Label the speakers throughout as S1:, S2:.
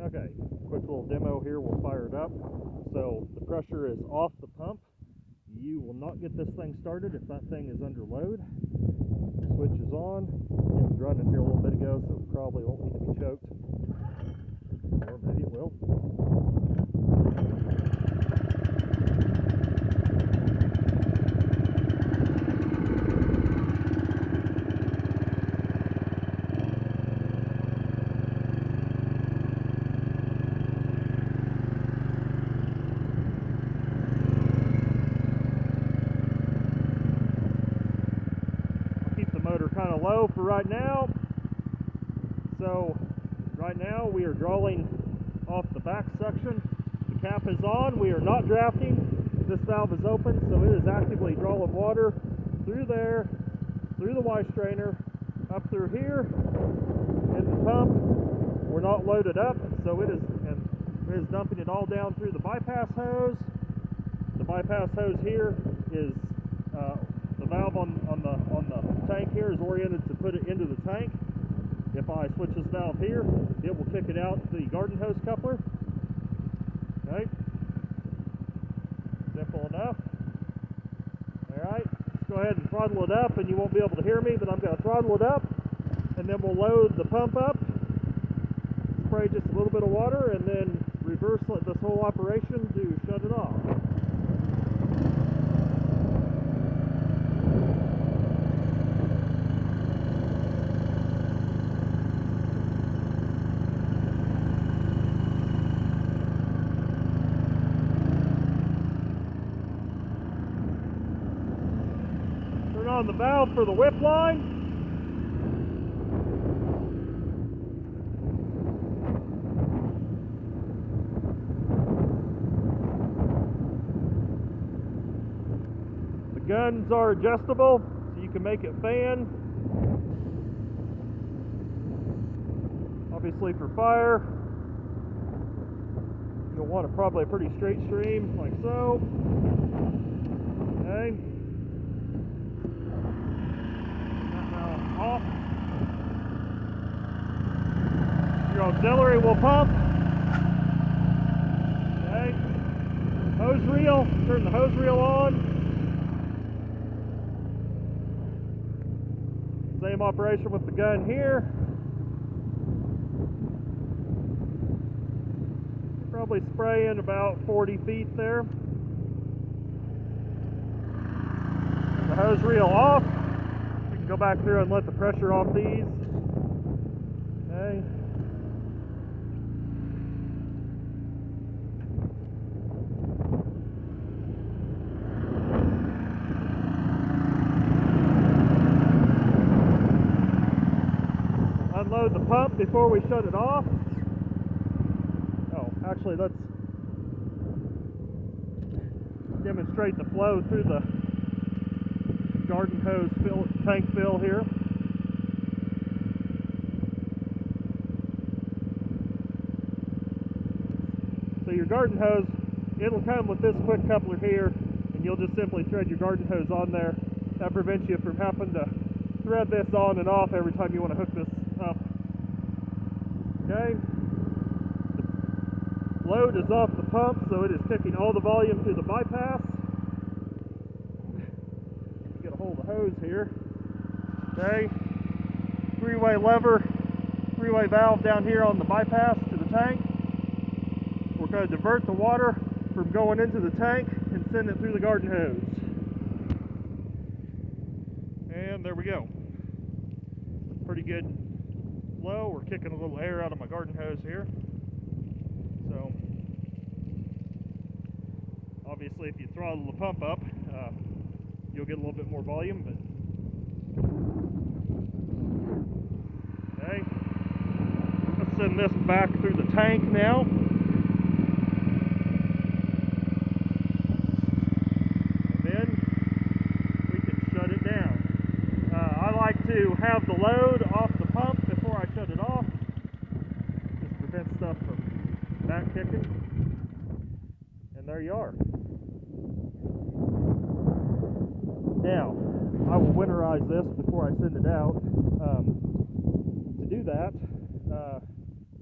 S1: Okay, quick little demo here, we'll fire it up. So the pressure is off the pump. You will not get this thing started if that thing is under load. Switch is on. It was running here a little bit ago, so it probably won't need to be choked. Or maybe it will. Motor kind of low for right now. So right now we are drawing off the back suction. The cap is on. We are not drafting. This valve is open, so it is actively drawing water through there, through the Y strainer, up through here in the pump. We're not loaded up, so it is dumping it all down through the bypass hose. The bypass hose here is the valve on the tank here is oriented to put it into the tank. If I switch this valve here, it will kick it out the garden hose coupler. Okay, simple enough. All right, let's go ahead and throttle it up, and you won't be able to hear me, but I'm going to throttle it up, and then we'll load the pump up, spray just a little bit of water, and then reverse this whole operation to shut it off. Turn on the valve for the whip line. The guns are adjustable, so you can make it fan. Obviously for fire, you'll want probably a pretty straight stream, like so. Okay. Off. Your auxiliary will pump. Okay. Hose reel. Turn the hose reel on. Same operation with the gun here. Probably spraying about 40 feet there. Turn the hose reel off. Go back through and let the pressure off these. Okay. Unload the pump before we shut it off. Oh, actually, let's demonstrate the flow through the garden hose tank fill here. So your garden hose, it'll come with this quick coupler here, and you'll just simply thread your garden hose on there. That prevents you from having to thread this on and off every time you want to hook this up. Okay. The load is off the pump, so it is kicking all the volume through the bypass. Hold the hose here. Okay, three-way lever, three-way valve down here on the bypass to the tank. We're going to divert the water from going into the tank and send it through the garden hose. And there we go. Pretty good flow. We're kicking a little air out of my garden hose here. So obviously if you throttle the pump up, you'll get a little bit more volume, but okay. Let's send this back through the tank now. And then we can shut it down. I like to have the load off the pump before I shut it off. Just prevents stuff from back kicking. And there you are. Now, I will winterize this before I send it out. To do that,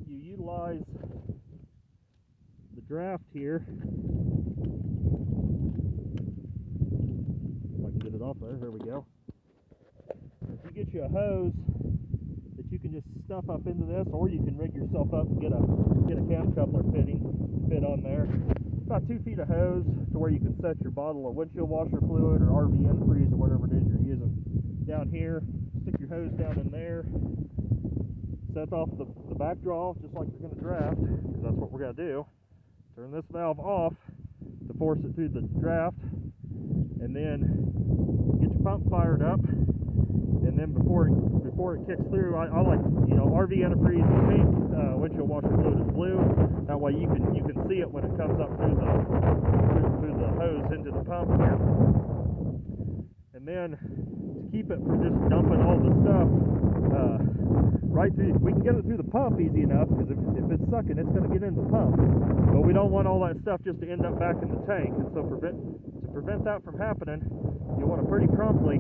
S1: you utilize draft here. If I can get it off there, there we go. If you get you a hose that you can just stuff up into this, or you can rig yourself up and get a cam coupler fit on there. About 2 feet of hose to where you can set your bottle of windshield washer fluid or RV antifreeze or whatever it is you're using down here. Stick your hose down in there. Set off the back draw just like you're going to draft, because that's what we're going to do. Turn this valve off to force it through the draft, and then get your pump fired up. And then before it kicks through, I like, RV antifreeze is pink, windshield washer fluid is blue. That way you can see it when it comes up through the hose into the pump here. And then to keep it from just dumping all the stuff right through, we can get it through the pump easy enough, because if it's sucking, it's going to get in the pump. But we don't want all that stuff just to end up back in the tank. And so to prevent that from happening, you want to pretty promptly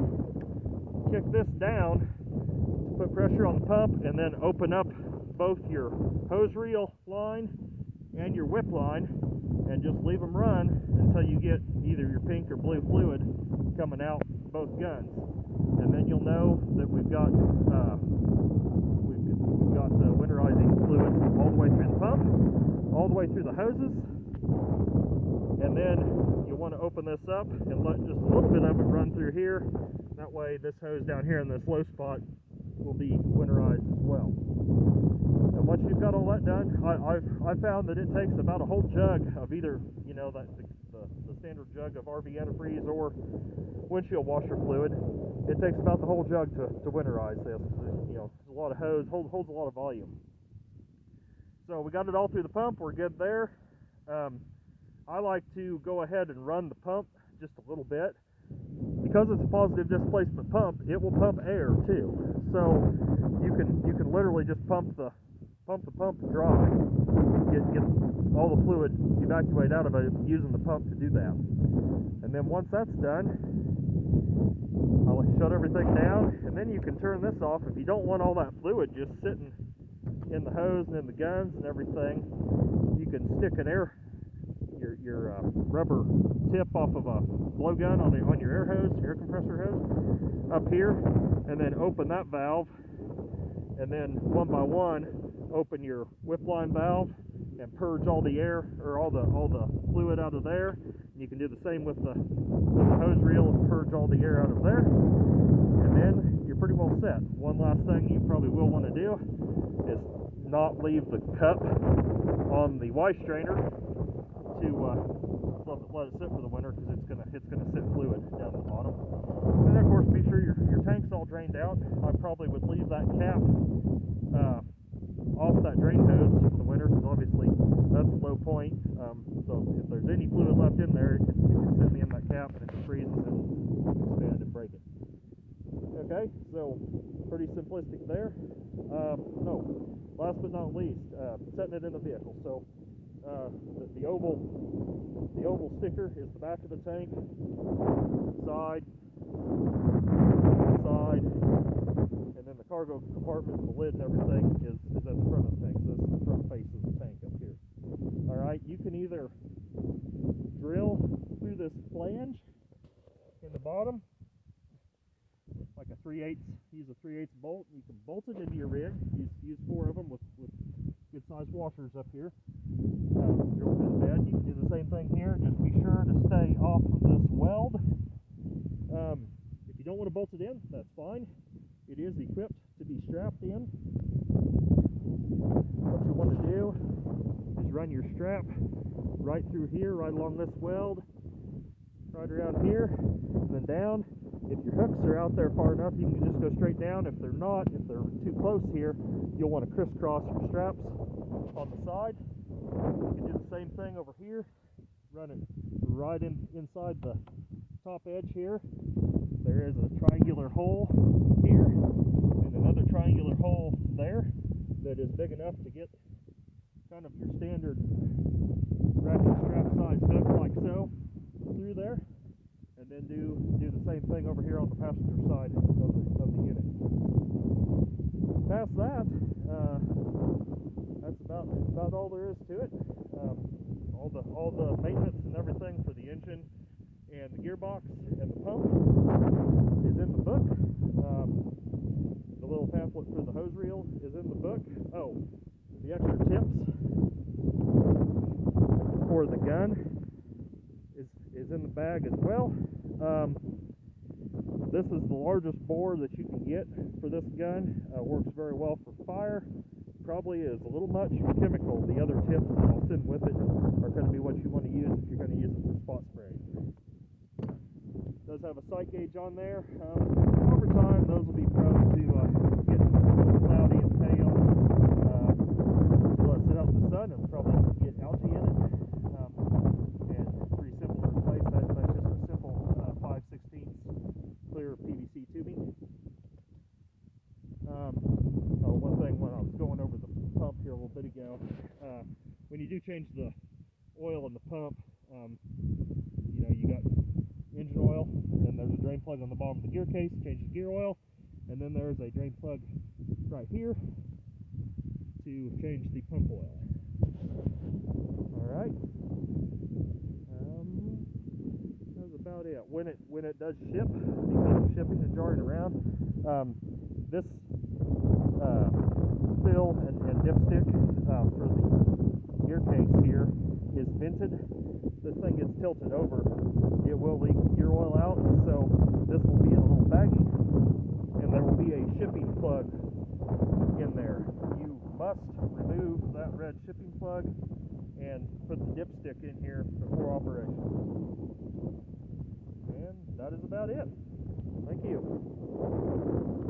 S1: kick this down to put pressure on the pump, and then open up both your hose reel line and your whip line, and just leave them run until you get either your pink or blue fluid coming out both guns. And then you'll know that we've got winterizing fluid all the way through the pump, all the way through the hoses. And then you want to open this up and let just a little bit of it run through here. That way this hose down here in this low spot will be winterized as well. And once you've got all that done, I found that it takes about a whole jug of either, the standard jug of RV antifreeze or windshield washer fluid. It takes about the whole jug to winterize this. There's a lot of hose, holds a lot of volume. So we got it all through the pump. We're good there. I like to go ahead and run the pump just a little bit. Because it's a positive displacement pump, it will pump air too. So you can literally just pump the pump dry, get all the fluid evacuate out of it using the pump to do that. And then once that's done, I'll shut everything down, and then you can turn this off. If you don't want all that fluid just sitting in the hose and in the guns and everything, you can stick your rubber tip off of a blowgun on your air compressor hose up here, and then open that valve, and then one by one open your whip line valve and purge all the air or all the fluid out of there. And you can do the same with the hose reel and purge all the air out of there, and then you're pretty well set. One last thing you probably will want to do is not leave the cup on the Y strainer to let it sit for the winter, because it's gonna sit fluid down the bottom. And then of course be sure your tank's all drained out. I probably would leave that cap off that drain hose for the winter, because obviously that's low point. So if there's any fluid left in there, it can sit in that cap, and if it freezes, it'll expand and break it. Okay, so pretty simplistic there. Last but not least, setting it in the vehicle. So the oval sticker is the back of the tank, side, and then the cargo compartment, the lid and everything is at the front of the tank. So this is the front face of the tank up here. Alright, you can either drill through this flange in the bottom, like a 3/8, use a 3/8 bolt. You can bolt it into your rig. Use 4 of them with good sized washers up here. Drill through the bed. You can do the same thing here. Just be sure to stay off of this weld. If you don't want to bolt it in, that's fine. It is equipped to be strapped in. What you want to do is run your strap right through here, right along this weld, right around here, and then down. If your hooks are out there far enough, you can just go straight down. If they're not, if they're too close here, you'll want to crisscross your straps on the side. You can do the same thing over here. Run it right inside the top edge here. There is a triangular hole here and another triangular hole there that is big enough to get kind of your standard ratchet strap size hook, like so, through there. And then do the same thing over here on the passenger side of the unit. Past that, that's about all there is to it. all the maintenance and everything for the engine and the gearbox and the pump is in the book. The little pamphlet for the hose reel is in the book. Oh, the extra tips for the gun is in the bag as well. This is the largest bore that you can get for this gun. Works very well for fire. Probably is a little much for chemical. The other tips that I'll send with it are going to be what you want to use if you're going to use it for spot spraying. It does have a sight gauge on there. Over time, those will be prone to getting a little cloudy and pale. You let it sit out in the sun, it'll probably get algae in it. And pretty simple to replace that. That's just a simple 5/16 clear PVC tubing. One thing when I was going over the pump here a little bit ago, when you do change the oil in the pump, you got engine oil, and there's a drain plug on the bottom of the gear case, changes gear oil, and then there's a drain plug right here to change the pump oil. Alright. That's about it. When it does ship, because of shipping and jarring around, this fill and dipstick for the gear case here is vented. This thing gets tilted over, it will leak gear oil out, so this will be in a little baggie, and there will be a shipping plug in there. You must remove that red shipping plug and put the dipstick in here before operation. And that is about it. Thank you.